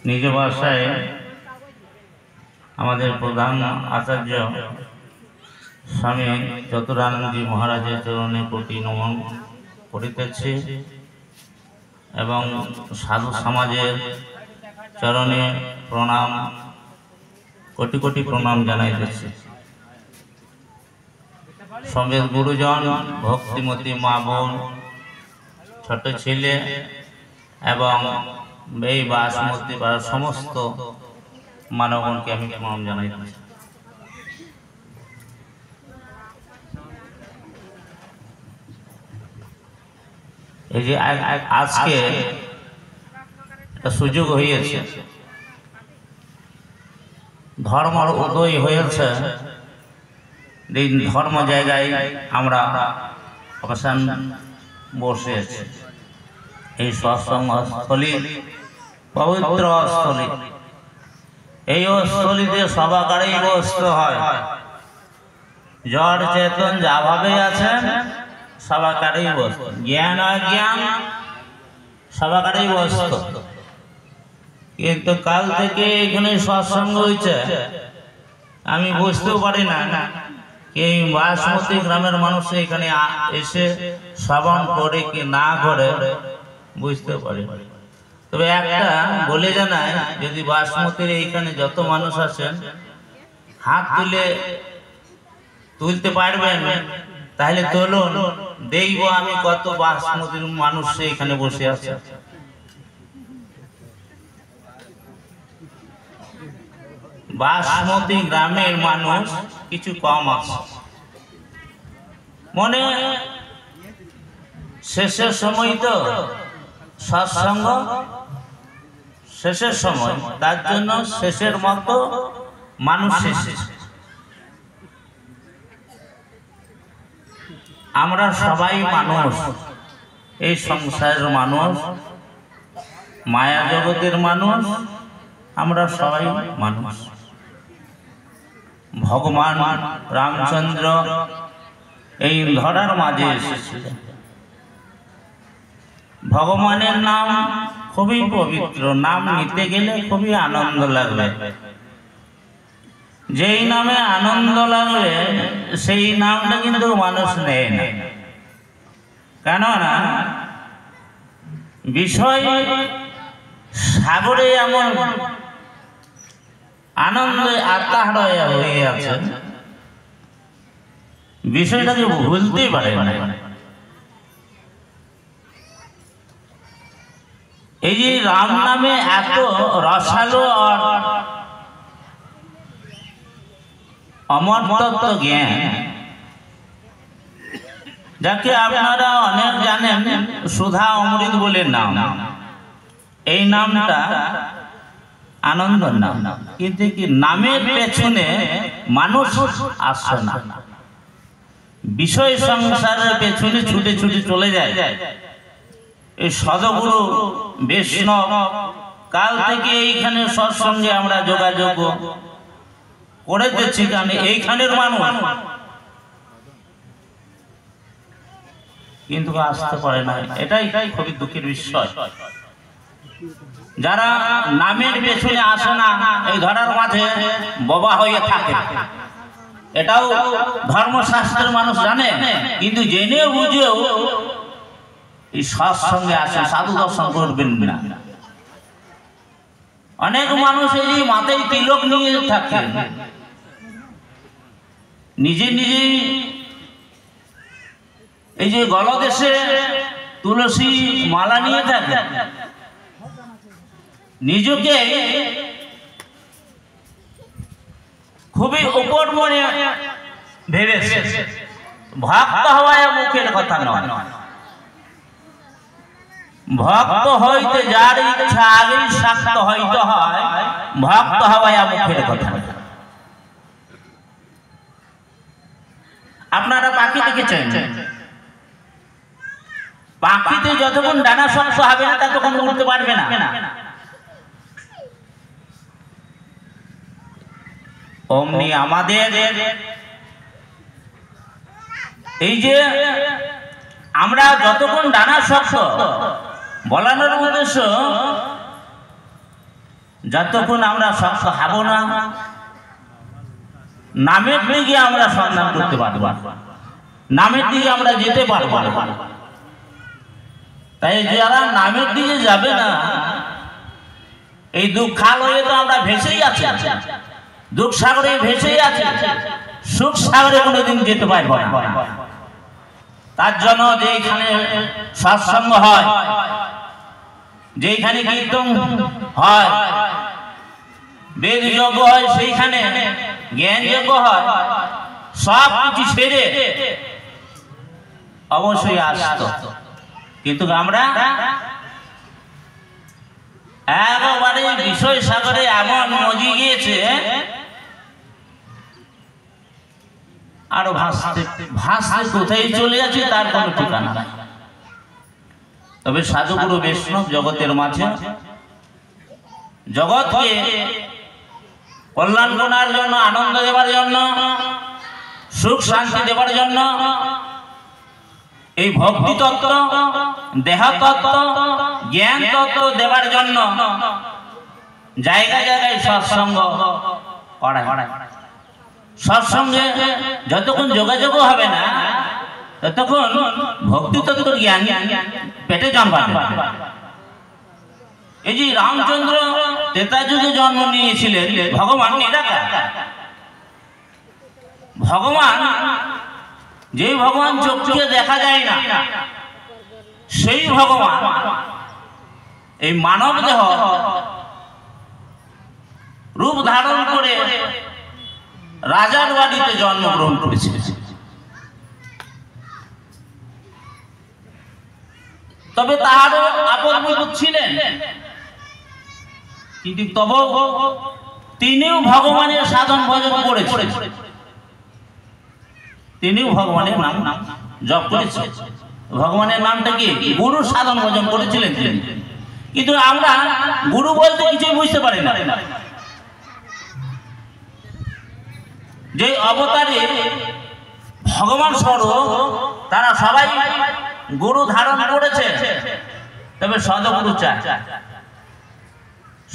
নিজ ভাষায় আমাদের প্রধান আচার্য স্বামী চতুরানন্দজি মহারাজের চরণে কোটি নমন করিতেছি এবং সাধু সমাজের চরণে প্রণাম কোটি কোটি প্রণাম জানাইতেছি। সমেত গুরুজন, ভক্তিমতী মা বোন, ছোট ছেলে এবং এই বাসমতী বা সমস্ত মানবগণকে আমি প্রণাম জানাইতেছি। এই যে আজকে একটা সুযোগ হয়েছে, ধর্মের উদয় হয়েছে, এই ধর্ম জায়গায় আমরা অবসান বসে আছি। এই সৎসঙ্গ স্থলী, পবিত্র স্থলী, এই স্থলীতে সবাকারেই বসতে হয়। জড় চেতন যাভাবে আছেন সবাকারেই বসত, জ্ঞান অজ্ঞান সবাকারেই বসত। কিন্তু কাল থেকে এখানে সৎসঙ্গ হয়েছে, আমি বুঝতেও পারি না এই বাসমতী গ্রামের মানুষ এখানে এসে শ্রবণ করে কি না করে বুঝতেও পারি। তবে একটা বলে জানায়, যদি বাসমতির এইখানে যত মানুষ আছেন হাত তুলতে পারবেন তাহলে তুলুন, দেখব আমি কত বাসমতির মানুষ এখানে বসে আছে। বাসমতী গ্রামের মানুষ কিছু কম আছে। মনে শেষের সময় তো সৎসঙ্গ শেষের সময়, তার জন্য শেষের মতো মানুষ এসেছে। আমরা সবাই মানুষ, এই সংসারের মানুষ, মায়া জগতের মানুষ, আমরা সবাই মানুষ। ভগবান রামচন্দ্র এই ধরার মাঝে এসেছিলেন। ভগবানের নাম খুবই পবিত্র, নাম নিতে গেলে খুবই আনন্দ লাগবে। যেই নামে আনন্দ লাগবে সেই নামটা কিন্তু মানুষ নেয় না। কেননা বিষয় সাগরে এমন আনন্দে আত্মাহারা হয়ে আছে, বিষয়টাকে ভুলতেই পারে না। এই যে রাম নামে এত রসালো আর অমর তত্ত্ব জ্ঞান, যাকে আপনারা অনেক জানেন সুধা অমৃত বলে নাম। এই নামটা আনন্দ নাম, কিন্তু কি নামের পেছনে মানুষ আসছে না, বিষয় সংসারের পেছনে ছুটে ছুটে চলে যায়। এই সদগুরু বৈষ্ণব কাল থেকে এইখানে সৎসঙ্গে আমরা যোগাযোগ করে দিচ্ছি, কারণ এইখানের মানুষ কিন্তু আসতে পারে না। এটাই খুবই দুঃখের বিষয়। যারা নামের পেছনে আসে না, এই ধরার মাঝে বোবা হয়ে থাকে। এটাও ধর্মশাস্ত্রের মানুষ জানে, কিন্তু জেনে বুঝেও এই সৎসঙ্গে আসে, সাধু দর্শন করবেন না। অনেক মানুষ এই যে মাথায় তিলক নিয়ে থাকে, নিজে নিজে এই যে গলদেশে তুলসী মালা নিয়ে থাকে, নিজকে খুবই উপর মনে ভেবেছে। ভক্ত হওয়া মুখের কথা নয়, ভক্ত হইতে যার ইচ্ছা আগেই শাক্ত হইতে হয়, ভক্ত হওয়া মুখের কথা। আপনারা পাখি দেখেছেন, পাখিতে যতক্ষণ ডানা শক্ত হবে না ততক্ষণ উড়তে পারবে না। অমনি আমাদের এই যে আমরা যতক্ষণ ডানা শক্ত, বলানোর উদ্দেশ্য যতক্ষণ আমরা শক্ত হব না, নামের দিকে আমরা সন্ধান করতে পারব, নামের দিকে আমরা যেতে পারব। তাই যারা নামের দিকে যাবে না, এই দুঃখালয়ে তো আমরা ভেসেই আছি, দুঃখ সাগরে ভেসেই আছি, সুখ সাগরে কোনোদিন যেতে পারব না। তার জন্য যেখানে সৎসঙ্গ হয়, যেখানে কীর্তন হয়, বেদ যজ্ঞ হয়, সেইখানে জ্ঞান যজ্ঞ হয়, সব কিছু ছেড়ে অবশ্যই আসতো। কিন্তু আমরা একেবারে বিষয় সাগরে এমন মজি গিয়েছে, আরো ভাসতে ভাসতে কোথায় চলে যাচ্ছে তার কোনো ঠিকানা নাই। তবে সাধুগুরু বৈষ্ণব জগতের মাঝে জগৎকে কল্যাণ করার জন্য, আনন্দ দেবার জন্য, সুখ শান্তি দেবার জন্য এই ভক্তি তত্ত্ব, দেহ তত্ত্ব, জ্ঞান তত্ত্ব দেবার জন্য জায়গায় জায়গায় সৎসঙ্গ করায়। সৎসঙ্গে যতক্ষণ যোগাযোগ হবে না, ততক্ষণ ভক্তি তত্ত্ব জ্ঞান পেটে জন্মাবে। এই যে রামচন্দ্র ত্রেতা যুগে জন্ম নিয়েছিলেন, ভগবান নিরাকার। ভগবান, যেই ভগবান চোখে দেখা যায় না, সেই ভগবান এই মানব দেহ রূপ ধারণ করে রাজার বাড়িতে জন্মগ্রহণ করেছে। তবে তাহারও আপদ বিপদ ছিলেন, কিন্তু তবু তিনিও ভগবানের সাধন ভজন করেছেন, তিনিও ভগবানের নাম জপ করেছেন। ভগবানের নামটা কি? গুরু সাধন ভজন করেছিলেন তিনি। কিন্তু আমরা গুরু বলতে কিছুই বুঝতে পারি না। যে অবতারে ভগবান স্বরূপ, তারা সবাই গুরু ধারণ করেছে, তবে সদগুরু চায়।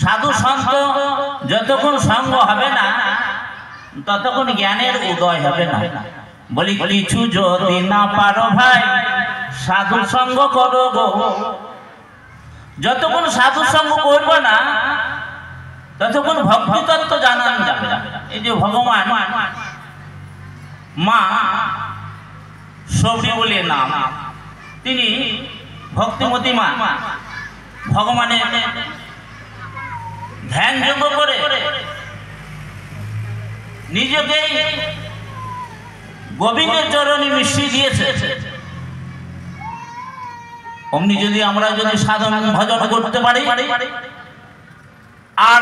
সাধু সন্ত যতক্ষণ সঙ্গ হবে না, ততক্ষণ জ্ঞানের উদয় হবে না। বলি কিছু যদি না পারো ভাই, সাধু সঙ্গ করো গো। যতক্ষণ সাধু সঙ্গ করবো না, ততক্ষণ ভক্তি তত্ত্ব জানানো যাবে না। এই যে ভগবান মা সবরি বলে নাম, তিনি ভক্তিমতী মা, ভগবানের ধ্যান যোগ্য করে নিজেকে গোবিন্দের চরণে মিশিয়ে দিয়েছে। অমনি যদি আমরা যদি সাধন ভজন করতে পারি, আর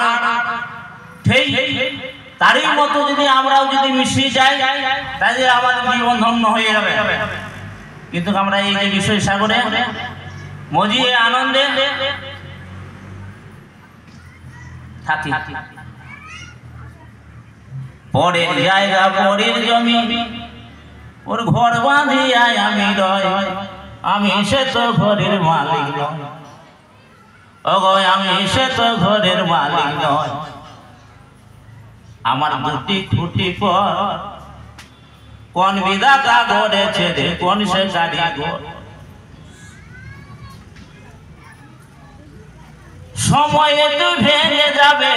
তারই মতো যদি আমরাও যদি মিশিয়ে যাই, তাহলে আমাদের জীবন ধন্য হয়ে যাবে। কিন্তু আমরা এই যে বিষয় সাগরে মজিয়ে আনন্দে থাকি, পরের জায়গা পরের জমি, ওর ঘর বাঁধিয়ায় আমি রয়, আমি সে তো ঘরের মালিক নয়। ওগো আমি সে তো ঘরের মালিক নয়। আমার দুটি খুঁটি পর কোন বিধাতা গড়েছে রে, কোন সে কারিগর। সময়ে তো ভেঙে যাবে,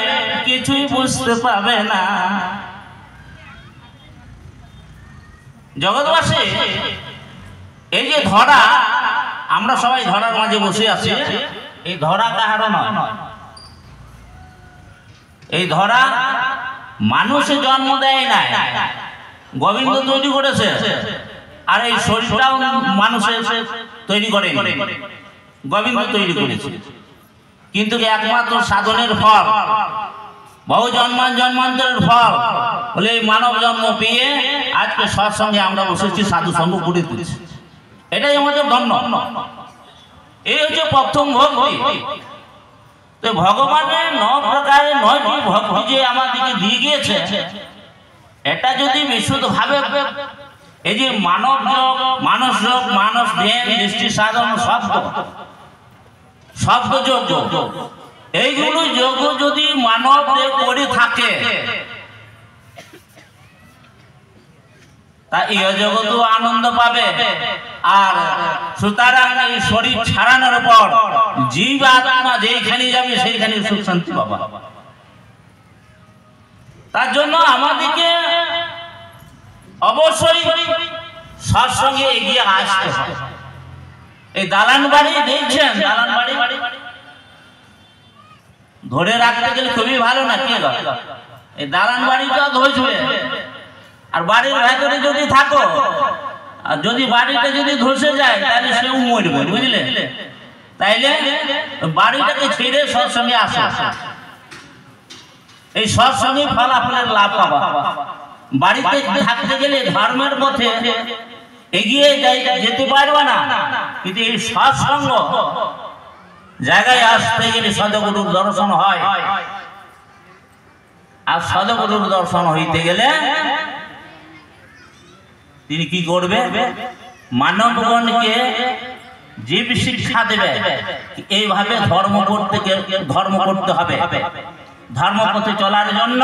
কিছুই বুঝতে পাবে না। জগৎবাসী, এই যে ধরা, আমরা সবাই ধরার মাঝে বসে আছি, এই ধরা কাহারও নয়। এই ধরা মানুষে জন্ম দেয় না, গোবিন্দ তৈরি করেছে। আর এই শরীরটাও মানুষের তৈরি করে, গোবিন্দ তৈরি করেছে। কিন্তু একমাত্র সাধনের ফল, বহু জন্মান্তরের ফল বলে এই মানব জন্ম পেয়ে আজকে সৎসঙ্গে আমরা বসেছি, সাধু সঙ্গ করে তুলেছি। এটাই আমাদের ধন্য। এই হচ্ছে প্রথম ভক্তি। তো ভগবানের 9 প্রকারের 9টি ভক্তি যে আমাদেরকে দিয়ে গিয়েছে, এটা যদি বিশুদ্ধ ভাবে এই যে মানব যোগ, মানস যোগ, মানস ধ্যান, দৃষ্টি সাধন, শব্দ যোগ, এইগুলো যোগ যদি মানব দেহ করে থাকে তা এই জগৎও আনন্দ পাবে। আর সুতরাং এই শরীর ছাড়ানোর পর জীব আত্মা যেখানে যাবে সেইখানে সুখ শান্তি পাবে। তার জন্য আমাদেরকে অবশ্যই সৎসঙ্গে এগিয়ে আসতে হবে। এই দালান বাড়ি দেখছেন, দালান বাড়ি ধরে রাখতে গেলে খুবই ভালো না কি? এই দালান বাড়িটা ধসবে, আর বাড়ির ভেতরে যদি থাকো আর যদি বাড়িটা যদি ধসে যায় তাহলে সেও মরবে, বুঝলে? তাইলে বাড়িটাকে ছেড়ে সৎসঙ্গে আসা, এই সৎসঙ্গে ফলাফলের লাভ পাবা। বাড়িতে থাকতে গেলে ধর্মের পথে এগিয়ে যেতে পারবে না, কিন্তু এই সৎসঙ্গ জায়গায় আসতে গেলে সদগুরুর দর্শন হয়। আর সদগুরুর দর্শন হইতে গেলে তিনি কি করবে? মানবগণকে জীব শিক্ষা দেবে এইভাবে ধর্ম করতে হবে। ধর্ম পথে চলার জন্য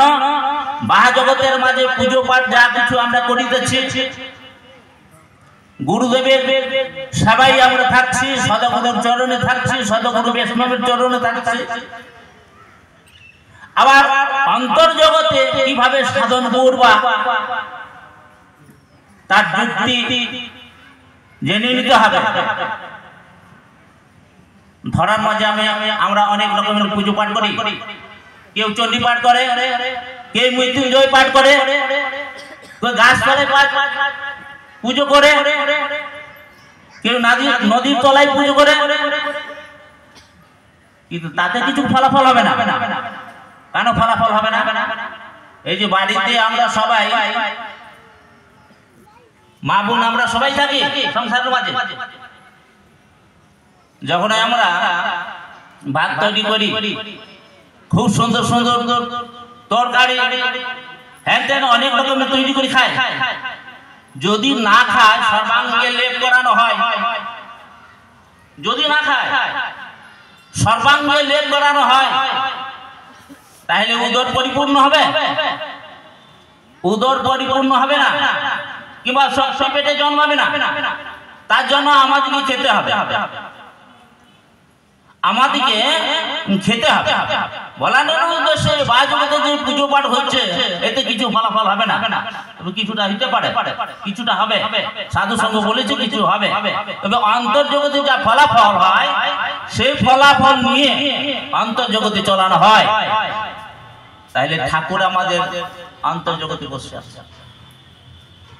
বাহ্য জগতের মাঝে পুজো পাঠ যা কিছু আমরা করিতেছি, গুরুদেবের সবাই আমরা থাকছি, সদগুরুর চরণে থাকছি, সদগুরু বৈষ্ণবের চরণে থাকছি। আবার অন্তর্জগতে কিভাবে সাধন করবা তার যুক্তি জেনে নিতে হবে। ধরার মাঝে আমরা অনেক রকমের পুজো পাঠ করি। কেউ চণ্ডী পাঠ করে, কেউ মৃত্যুঞ্জয় পাঠ করে, কেউ গাছ তলায় পুজো করে, কেউ নদীর তলায় পুজো করে, কিন্তু তাতে কিছু ফলাফল হবে না। কেন ফলাফল হবে না? এই যে বাড়িতে আমরা সবাই মা বোন আমরা সবাই থাকি সংসারের মাঝে, যখন আমরা ভাত তৈরি করি, খুব সুন্দর সুন্দর তরকারি হ্যাঁ তেন অনেক রকমের তৈরি করে খায়। যদি না খায় সর্বাঙ্গে লেপ করানো হয়, যদি না খায় সর্বাঙ্গে লেপ করানো হয়, তাহলে উদর পরিপূর্ণ হবে? উদর পরিপূর্ণ হবে না, কিংবা সব পেটে জন্মাবে না। তার জন্য আমাদেরকে খেতে হবে, আমাদেরকে খেতে হবে। বলানোর উদ্দেশ্যে বাজগতে যে পুজো পাঠ হচ্ছে এতে কিছু ফলাফল হবে না, তবে কিছুটা হতে পারে, কিছুটা হবে। সাধু সঙ্গ বলেছে কিছু হবে, তবে অন্তর্জগতে যা ফলাফল হয় সেই ফলাফল নিয়ে অন্তর্জগতে চলানো হয়। তাহলে ঠাকুর আমাদের অন্তর্জগতে বসে আছে।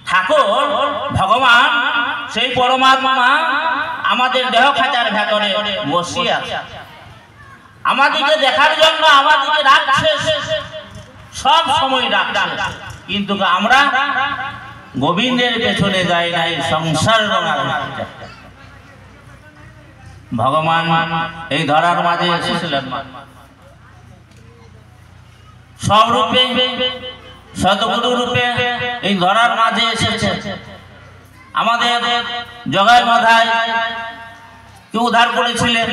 ঠাকুর ভগবান সেই পরমাত্মা আমাদের দেহ খাঁচার ভেতরে বসিয়ে আছে, আমাদেরকে দেখার জন্য আমাদেরকে রাখছে, সব সময় রাখছে। কিন্তু আমরা গোবিন্দের পেছনে যাই নাই, সংসার ভগবান এই ধরার মাঝে এসেছিলেন সব রূপে, সদগুরু রূপে এই ধরার মাঝে এসেছে। আমাদের জগায় মাথায় কে উদ্ধার করেছিলেন,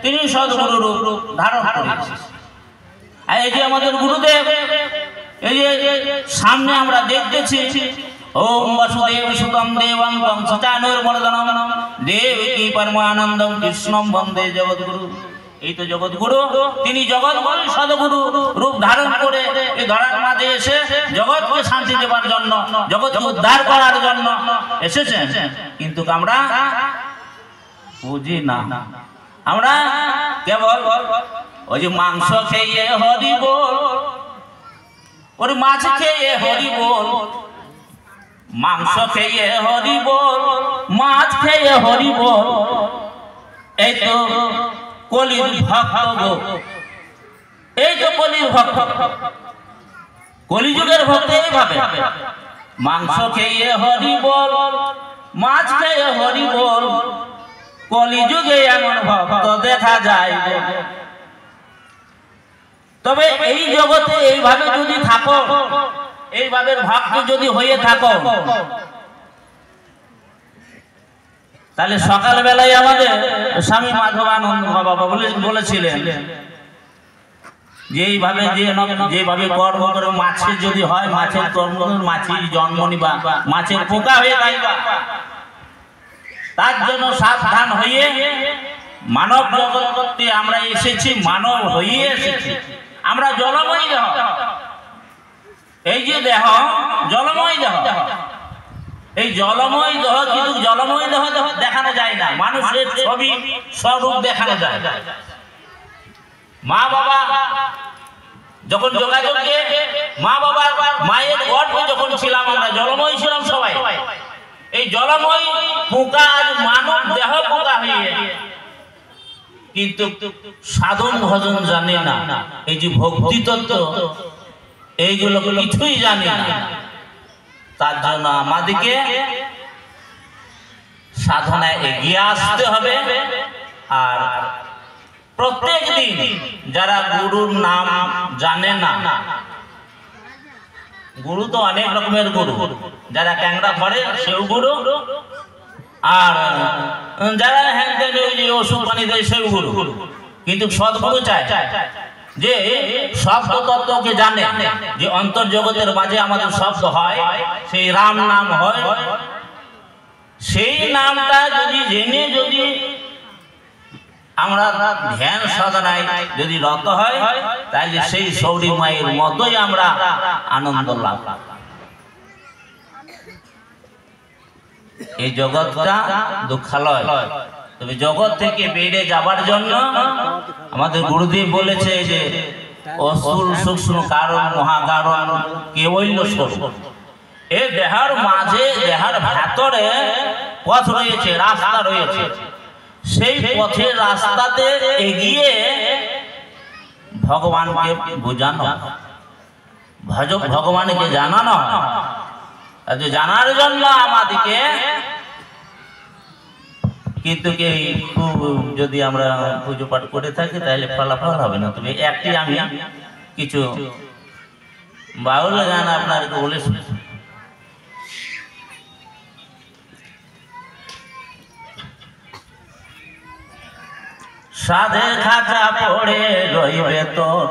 তিনি সদগুরু রূপ ধারণ করেছেন। এই যে আমাদের গুরুদেব, এই যে সামনে আমরা দেখতেছি, ওম বসুদেব সুতম দেবং কংসচানুর্মর্দনম দেবকী পরমানন্দম কৃষ্ণম বন্দে জগদ্গুরু। এই তো জগৎগুরু, তিনি জগৎগুরু সদগুরু রূপ ধারণ করে এই ধরার মাঝে এসে জগৎকে শান্তি দেবার জন্য, জগৎকে উদ্ধার করার জন্য এসেছেন। কিন্তু আমরা বুঝি না, আমরা কেবল ওই যে মাংস খেয়ে হরি বল, ওর মাছ খেয়ে হরি বল, মাংস খেয়ে হরি বল, মাছ খেয়ে হরি বল। এই তো কলির ভক্ত, এই তো কলির ভক্ত, কলিযুগের ভক্ত এইভাবে মাংস খেয়ে হরি বল, মাছ খেয়ে হরি বল। কলিযুগে এমন ভক্ত দেখা যায়। তবে এই জগতে এইভাবে যদি থাকো, এইভাবে ভক্ত যদি হয়ে থাকো, তাহলে সকাল বেলায় আমাদের স্বামী মাধবানন্দ বাবা বলেছিলেন যেভাবে কর্ম করে মাছের যদি হয়, মাছের কর্ম মাছের জন্ম নিবা, মাছের পোকা হয়ে যাইবা। তার জন্য সাবধান হয়ে মানব জগতে আমরা এসেছি, মানব হয়ে এসেছি। আমরা জলময় দেহ, এই যে দেহ জলময় দেহ, এই জলময় দেহ, কিন্তু জলময় দেহ দেখানো যায় না, মানুষের ছবি স্বরূপ দেখানো যায়। মা বাবা যখন যোগাযোগে, মা বাবা মায়ের গর্ভে যখন ছিলাম আমরা জলময় ছিলাম সবাই। এই জলময় পোকা মানব দেহ পোকা হয়ে, কিন্তু সাধন ভজন জানে না, এই যে ভক্তি তত্ত্ব এইগুলো কিছুই জানে না। তার জন্য আমাদেরকে সাধনায় এগিয়ে আসতে হবে। আর প্রত্যেক দিন যারা গুরুর নাম জানে না, গুরু তো অনেক রকমের গুরু, যারা ক্যাংরা ধরে সেও গুরু, আর যারা ওষুধ পানি দেয় সেও গুরু। কিন্তু সদ্গুরু চায় যে শব্দ তত্ত্বকে জানে, যে অন্তর্জগতের মাঝে আমাদের শব্দ হয়, সেই রাম নাম হয়, সেই নামটা যদি জেনে যদি আমরা ধ্যান সাধনায় যদি রত হয়, তাহলে সেই সৌরী মায়ের মতোই আমরা আনন্দ লাভ। এই জগৎটা দুঃখালয়, তবে জগৎ থেকে বেরিয়ে যাবার জন্য আমাদের গুরুদেব বলেছে যে অসুর সূক্ষ্ম কারণ মহাকারণ কেবল স্বরূপ। এই দেহের মাঝে, দেহের ভেতরে পথ রয়েছে, রাস্তা রয়েছে। সেই পথের রাস্তাতে এগিয়ে ভগবানকে বোঝানো, ভগবানকে জানানো। জানার জন্য আমাদেরকে কিন্তু যদি আমরা পুজো পাঠ করে থাকি তাহলে ফলাফল হবে না। তবে একটি আমি কিছু বাউল গান আপনাকে বলে শুনেছি। সাধে খাঁচা পড়ে রইবে তোর,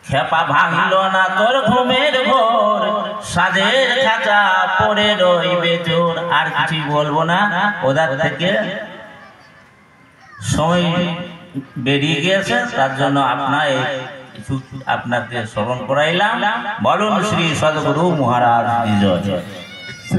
খেপা ভাঙল না তোর ঘুমের ঘোর, সাধের খাঁচা পড়ে রইবে তোর। আর কিছু বলবো না, ওদের থেকে সময় বেরিয়ে গিয়েছে, তার জন্য আপনাকে স্মরণ করাইলাম। বলুন শ্রী সদ্গুরু মহারাজ জয়।